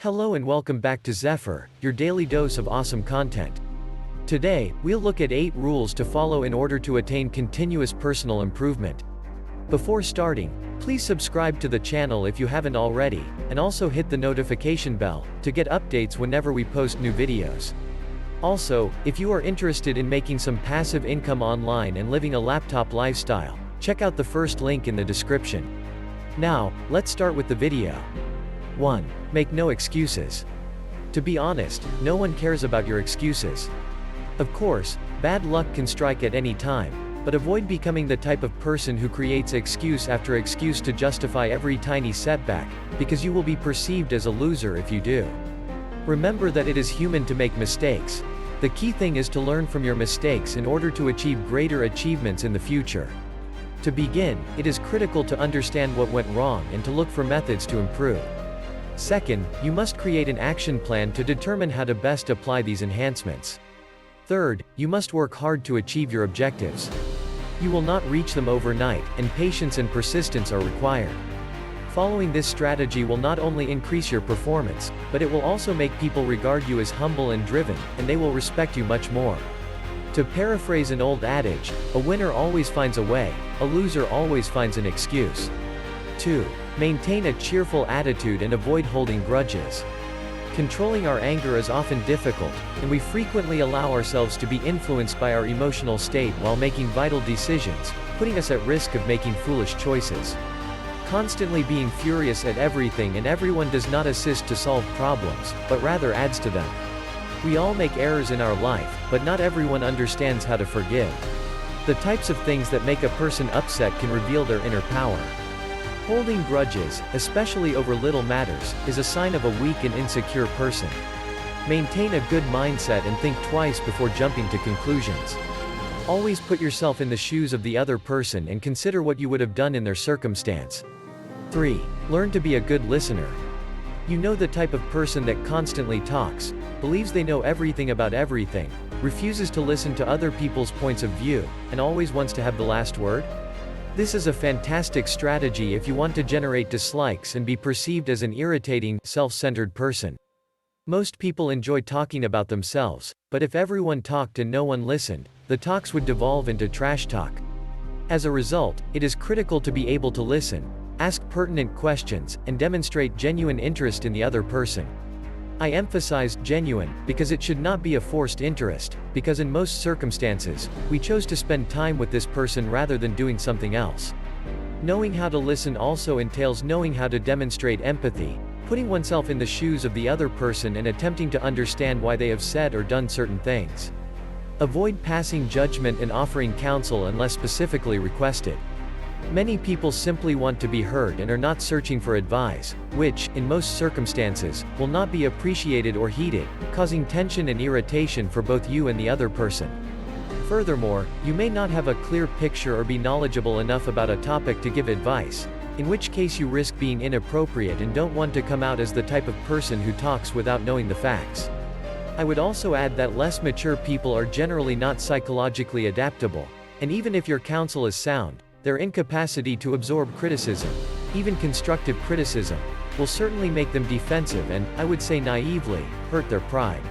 Hello and welcome back to Zephyr, your daily dose of awesome content. Today, we'll look at 8 rules to follow in order to attain continuous personal improvement. Before starting, please subscribe to the channel if you haven't already, and also hit the notification bell to get updates whenever we post new videos. Also, if you are interested in making some passive income online and living a laptop lifestyle, check out the first link in the description. Now, let's start with the video. 1. Make no excuses. To be honest, no one cares about your excuses. Of course, bad luck can strike at any time, but avoid becoming the type of person who creates excuse after excuse to justify every tiny setback, because you will be perceived as a loser if you do. Remember that it is human to make mistakes. The key thing is to learn from your mistakes in order to achieve greater achievements in the future. To begin, it is critical to understand what went wrong and to look for methods to improve. Second, you must create an action plan to determine how to best apply these enhancements. Third, you must work hard to achieve your objectives. You will not reach them overnight, and patience and persistence are required. Following this strategy will not only increase your performance, but it will also make people regard you as humble and driven, and they will respect you much more. To paraphrase an old adage, a winner always finds a way, a loser always finds an excuse. 2. Maintain a cheerful attitude and avoid holding grudges. Controlling our anger is often difficult, and we frequently allow ourselves to be influenced by our emotional state while making vital decisions, putting us at risk of making foolish choices. Constantly being furious at everything and everyone does not assist to solve problems, but rather adds to them. We all make errors in our life, but not everyone understands how to forgive. The types of things that make a person upset can reveal their inner power. Holding grudges, especially over little matters, is a sign of a weak and insecure person. Maintain a good mindset and think twice before jumping to conclusions. Always put yourself in the shoes of the other person and consider what you would have done in their circumstance. 3. Learn to be a good listener. You know the type of person that constantly talks, believes they know everything about everything, refuses to listen to other people's points of view, and always wants to have the last word? This is a fantastic strategy if you want to generate dislikes and be perceived as an irritating, self-centered person. Most people enjoy talking about themselves, but if everyone talked and no one listened, the talks would devolve into trash talk. As a result, it is critical to be able to listen, ask pertinent questions, and demonstrate genuine interest in the other person. I emphasize genuine, because it should not be a forced interest, because in most circumstances, we chose to spend time with this person rather than doing something else. Knowing how to listen also entails knowing how to demonstrate empathy, putting oneself in the shoes of the other person and attempting to understand why they have said or done certain things. Avoid passing judgment and offering counsel unless specifically requested. Many people simply want to be heard and are not searching for advice, which, in most circumstances, will not be appreciated or heeded, causing tension and irritation for both you and the other person. Furthermore, you may not have a clear picture or be knowledgeable enough about a topic to give advice, in which case you risk being inappropriate and don't want to come out as the type of person who talks without knowing the facts. I would also add that less mature people are generally not psychologically adaptable, and even if your counsel is sound, their incapacity to absorb criticism, even constructive criticism, will certainly make them defensive and, I would say naively, hurt their pride.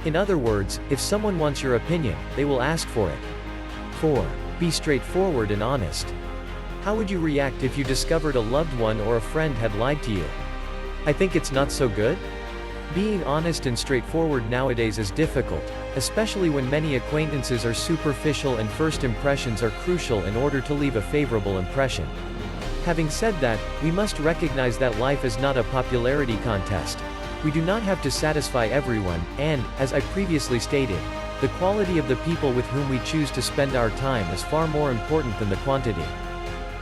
In other words, if someone wants your opinion, they will ask for it. 4. Be straightforward and honest. How would you react if you discovered a loved one or a friend had lied to you? I think it's not so good? Being honest and straightforward nowadays is difficult, especially when many acquaintances are superficial and first impressions are crucial in order to leave a favorable impression. Having said that, we must recognize that life is not a popularity contest. We do not have to satisfy everyone, and, as I previously stated, the quality of the people with whom we choose to spend our time is far more important than the quantity.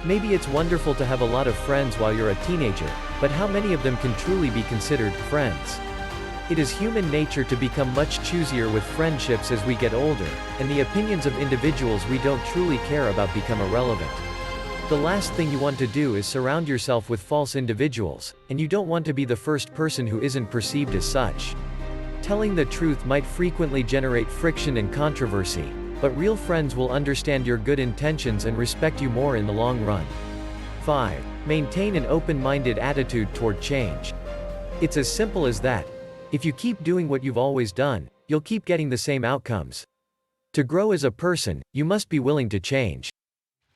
Maybe it's wonderful to have a lot of friends while you're a teenager, but how many of them can truly be considered friends? It is human nature to become much choosier with friendships as we get older, and the opinions of individuals we don't truly care about become irrelevant. The last thing you want to do is surround yourself with false individuals, and you don't want to be the first person who isn't perceived as such. Telling the truth might frequently generate friction and controversy, but real friends will understand your good intentions and respect you more in the long run. 5. Maintain an open-minded attitude toward change. It's as simple as that. If you keep doing what you've always done, you'll keep getting the same outcomes. To grow as a person, you must be willing to change.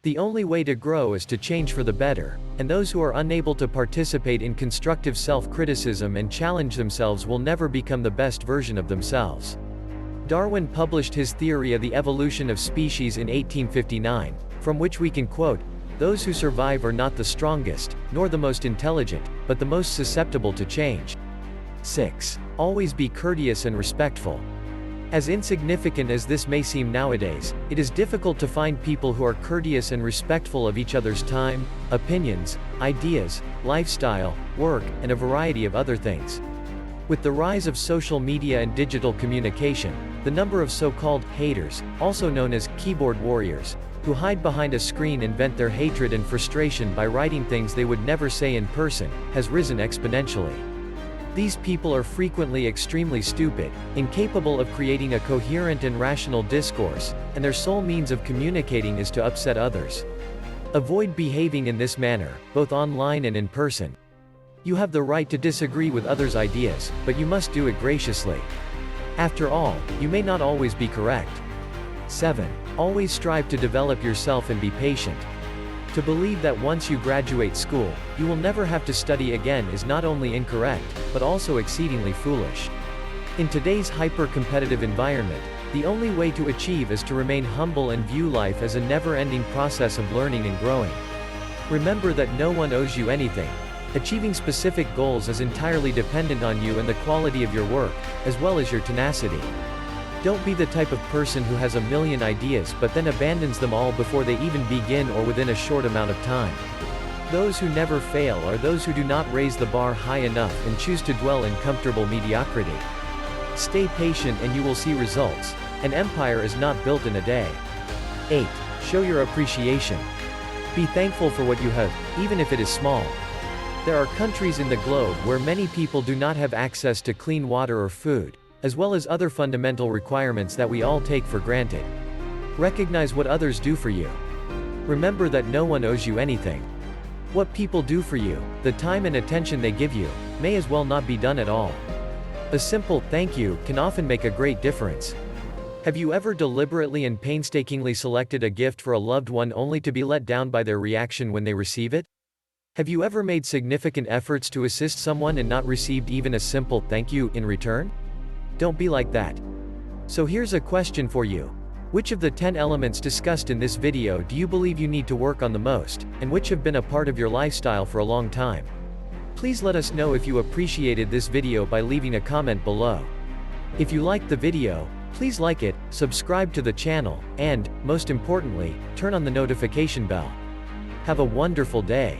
The only way to grow is to change for the better, and those who are unable to participate in constructive self-criticism and challenge themselves will never become the best version of themselves. Darwin published his theory of the evolution of species in 1859, from which we can quote, "Those who survive are not the strongest, nor the most intelligent, but the most susceptible to change." 6. Always be courteous and respectful. As insignificant as this may seem nowadays, it is difficult to find people who are courteous and respectful of each other's time, opinions, ideas, lifestyle, work, and a variety of other things. With the rise of social media and digital communication, the number of so-called haters, also known as keyboard warriors, who hide behind a screen and vent their hatred and frustration by writing things they would never say in person, has risen exponentially. These people are frequently extremely stupid, incapable of creating a coherent and rational discourse, and their sole means of communicating is to upset others. Avoid behaving in this manner, both online and in person. You have the right to disagree with others' ideas, but you must do it graciously. After all, you may not always be correct. 7. Always strive to develop yourself and be patient. To believe that once you graduate school, you will never have to study again is not only incorrect, but also exceedingly foolish. In today's hyper-competitive environment, the only way to achieve is to remain humble and view life as a never-ending process of learning and growing. Remember that no one owes you anything. Achieving specific goals is entirely dependent on you and the quality of your work, as well as your tenacity. Don't be the type of person who has a million ideas but then abandons them all before they even begin or within a short amount of time. Those who never fail are those who do not raise the bar high enough and choose to dwell in comfortable mediocrity. Stay patient and you will see results. An empire is not built in a day. 8. Show your appreciation. Be thankful for what you have, even if it is small. There are countries in the globe where many people do not have access to clean water or food, as well as other fundamental requirements that we all take for granted. Recognize what others do for you. Remember that no one owes you anything. What people do for you, the time and attention they give you, may as well not be done at all. A simple "thank you" can often make a great difference. Have you ever deliberately and painstakingly selected a gift for a loved one only to be let down by their reaction when they receive it? Have you ever made significant efforts to assist someone and not received even a simple "thank you" in return? Don't be like that. So here's a question for you. Which of the 10 elements discussed in this video do you believe you need to work on the most, and which have been a part of your lifestyle for a long time? Please let us know if you appreciated this video by leaving a comment below. If you liked the video, please like it, subscribe to the channel, and, most importantly, turn on the notification bell. Have a wonderful day.